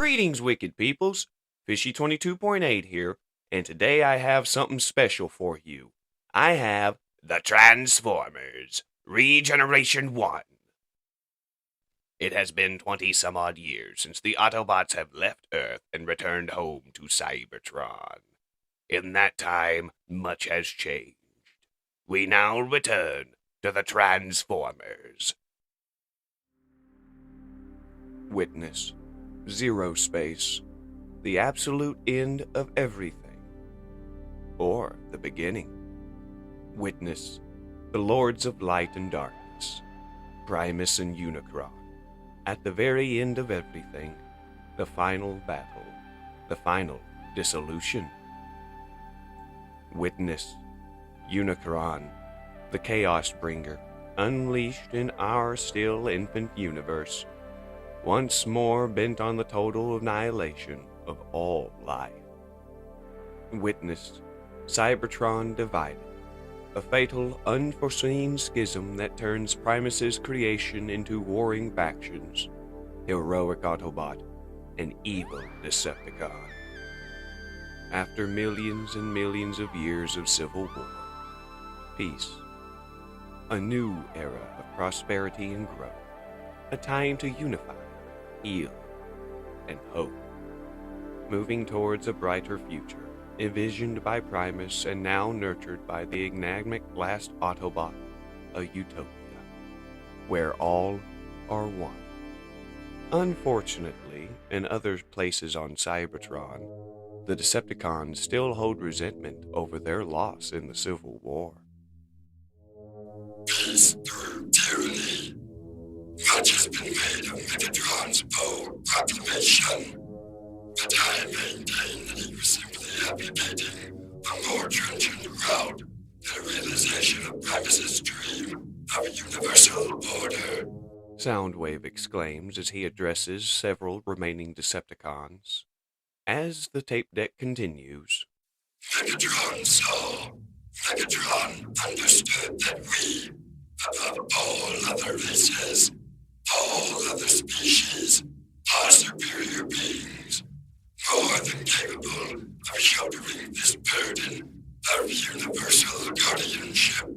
Greetings, wicked peoples. Fishie 22.8 here, and today I have something special for you. I have the Transformers, ReGeneration One. It has been 20-some-odd years since the Autobots have left Earth and returned home to Cybertron. In that time, much has changed. We now return to the Transformers. Witness. Zero space. The absolute end of everything. Or the beginning. Witness. The Lords of Light and Darkness. Primus and Unicron. At the very end of everything, the final battle. The final dissolution. Witness. Unicron. The Chaos Bringer. Unleashed in our still infant universe. Once more bent on the total annihilation of all life. Witness. Cybertron divided. A fatal, unforeseen schism that turns Primus's creation into warring factions. Heroic Autobot and evil Decepticon. After millions and millions of years of civil war, peace. A new era of prosperity and growth. A time to unify, heal, and hope. Moving towards a brighter future, envisioned by Primus and now nurtured by the enigmatic last Autobot, a utopia, where all are one. Unfortunately, in other places on Cybertron, the Decepticons still hold resentment over their loss in the Civil War. Peace through tyranny. Much has been made of Megatron's bold proclamation, but I maintain that he was simply advocating a more trenchant route than a realization of Primus's dream of a universal order. Soundwave exclaims as he addresses several remaining Decepticons. As the tape deck continues, Megatron saw, Megatron understood that we, above all other races, all other species, are superior beings, more than capable of shouldering this burden of universal guardianship.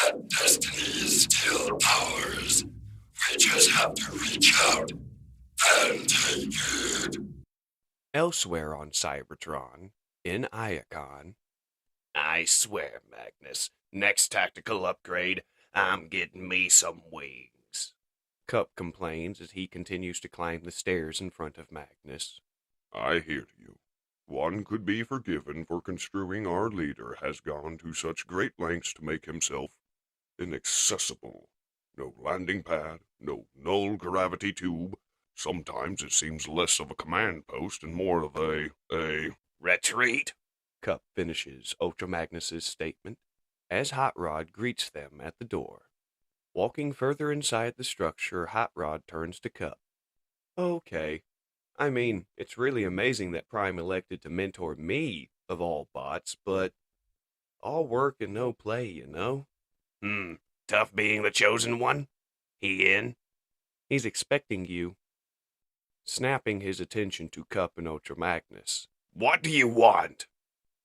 That destiny is still ours. We just have to reach out and take it. Elsewhere on Cybertron, in Iacon, I swear, Magnus, next tactical upgrade, I'm getting me some wings. Cup complains as he continues to climb the stairs in front of Magnus. I hear you. One could be forgiven for construing our leader has gone to such great lengths to make himself inaccessible. No landing pad, no null gravity tube. Sometimes it seems less of a command post and more of a retreat. Cup finishes Ultra Magnus's statement as Hot Rod greets them at the door. Walking further inside the structure, Hot Rod turns to Cup. Okay. I mean, it's really amazing that Prime elected to mentor me, of all bots, but all work and no play, you know? Tough being the chosen one? He in? He's expecting you. Snapping his attention to Cup and Ultra Magnus. What do you want?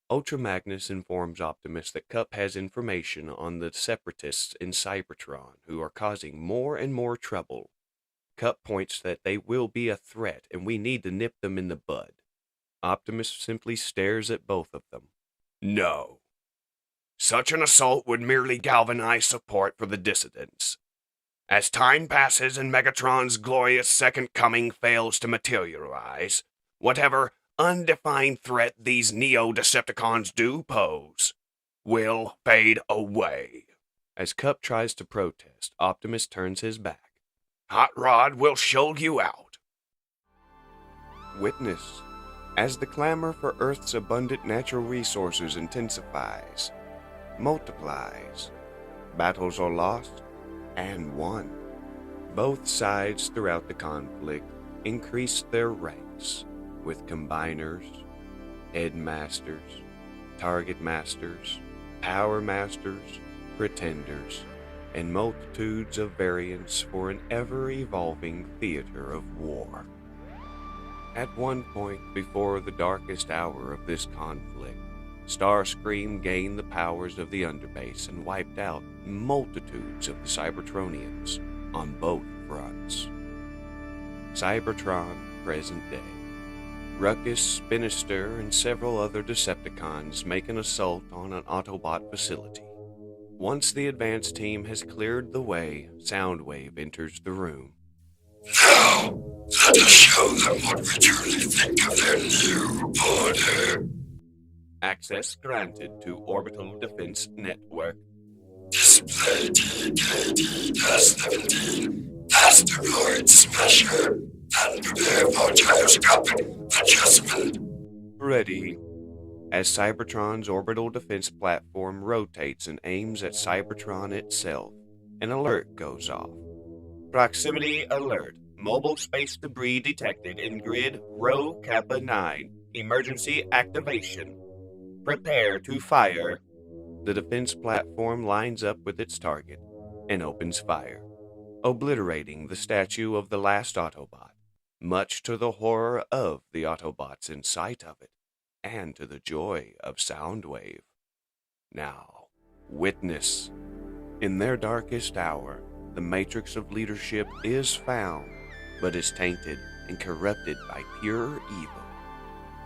Ultra Magnus informs Optimus that Cup has information on the Separatists in Cybertron who are causing more and more trouble. Cup points that they will be a threat and we need to nip them in the bud. Optimus simply stares at both of them. No. Such an assault would merely galvanize support for the dissidents. As time passes and Megatron's glorious second coming fails to materialize, whatever undefined threat these Neo-Decepticons do pose will fade away. As Cup tries to protest, Optimus turns his back. Hot Rod will show you out. Witness. As the clamor for Earth's abundant natural resources intensifies, multiplies, battles are lost and won. Both sides throughout the conflict increased their ranks with combiners, headmasters, target masters, power masters, pretenders, and multitudes of variants for an ever-evolving theater of war. At one point before the darkest hour of this conflict, Starscream gained the powers of the Underbase and wiped out multitudes of the Cybertronians on both fronts. Cybertron, present day. Ruckus, Spinister, and several other Decepticons make an assault on an Autobot facility. Once the advance team has cleared the way, Soundwave enters the room. Now, let us show them what we truly think of their new order. Access granted to Orbital Defense Network. Display TKD-17, Asteroid Smasher, and prepare for gyroscopic adjustment. Ready. As Cybertron's orbital defense platform rotates and aims at Cybertron itself, an alert goes off. Proximity alert. Mobile space debris detected in grid row Kappa 9. Emergency activation. Prepare to fire. The defense platform lines up with its target and opens fire, obliterating the statue of the last Autobot, much to the horror of the Autobots in sight of it, and to the joy of Soundwave. Now, witness. In their darkest hour, the matrix of leadership is found, but is tainted and corrupted by pure evil.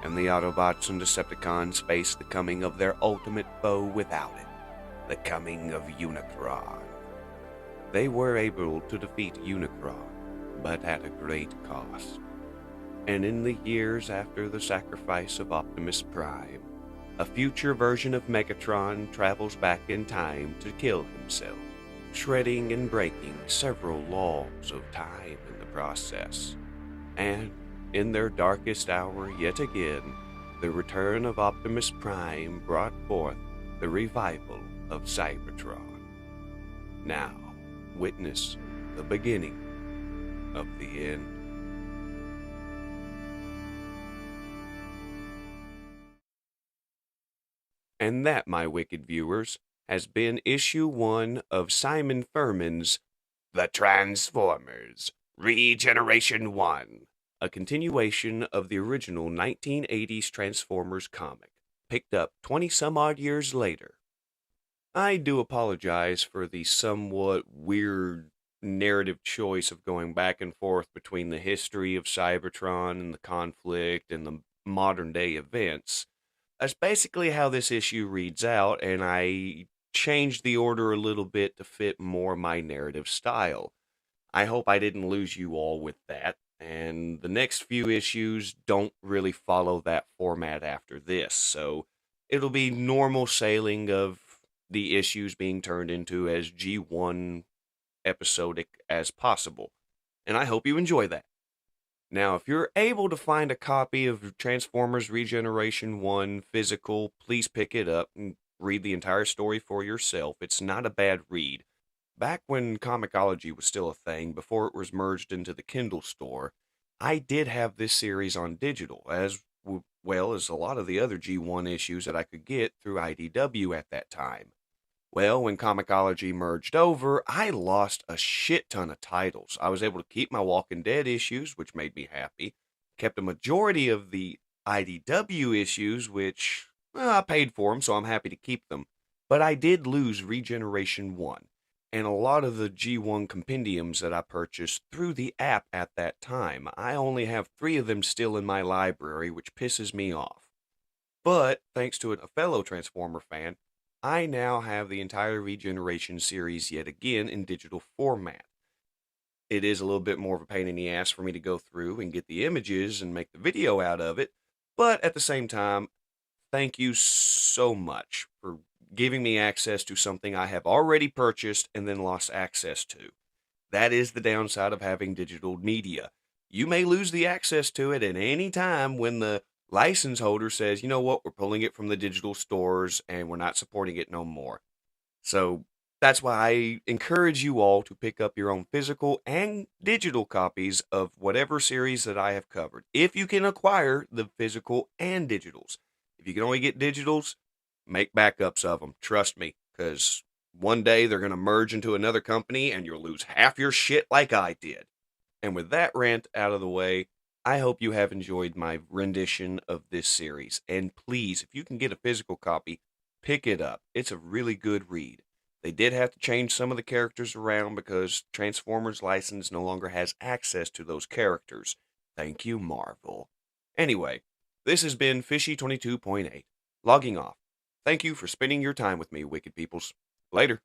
And the Autobots and Decepticons face the coming of their ultimate foe without it, the coming of Unicron. They were able to defeat Unicron, but at a great cost. And in the years after the sacrifice of Optimus Prime, a future version of Megatron travels back in time to kill himself, shredding and breaking several laws of time in the process. And in their darkest hour yet again, the return of Optimus Prime brought forth the revival of Cybertron. Now, witness the beginning of the end. And that, my wicked viewers, has been issue 1 of Simon Furman's The Transformers, ReGeneration One, a continuation of the original 1980s Transformers comic, picked up 20-some-odd years later. I do apologize for the somewhat weird narrative choice of going back and forth between the history of Cybertron and the conflict and the modern-day events. That's basically how this issue reads out, and I changed the order a little bit to fit more my narrative style. I hope I didn't lose you all with that, and the next few issues don't really follow that format after this, so it'll be normal sailing of the issues being turned into as G1 episodic as possible, and I hope you enjoy that. Now, if you're able to find a copy of Transformers ReGeneration One physical, please pick it up and read the entire story for yourself. It's not a bad read. Back when Comixology was still a thing, before it was merged into the Kindle store, I did have this series on digital, as well as a lot of the other G1 issues that I could get through IDW at that time. Well, when Comixology merged over, I lost a shit ton of titles. I was able to keep my Walking Dead issues, which made me happy. Kept a majority of the IDW issues, which, well, I paid for them, so I'm happy to keep them. But I did lose ReGeneration One, and a lot of the G1 compendiums that I purchased through the app at that time. I only have 3 of them still in my library, which pisses me off. But, thanks to a fellow Transformer fan, I now have the entire ReGeneration series yet again in digital format. It is a little bit more of a pain in the ass for me to go through and get the images and make the video out of it, but at the same time, thank you so much for giving me access to something I have already purchased and then lost access to. That is the downside of having digital media. You may lose the access to it at any time when the license holder says, you know what, we're pulling it from the digital stores and we're not supporting it no more. So that's why I encourage you all to pick up your own physical and digital copies of whatever series that I have covered, if you can acquire the physical and digitals. If you can only get digitals, make backups of them. Trust me, because one day they're going to merge into another company and you'll lose half your shit like I did. And with that rant out of the way, I hope you have enjoyed my rendition of this series. And please, if you can get a physical copy, pick it up. It's a really good read. They did have to change some of the characters around because Transformers License no longer has access to those characters. Thank you, Marvel. Anyway, this has been Fishie 22.8, logging off. Thank you for spending your time with me, wicked peoples. Later.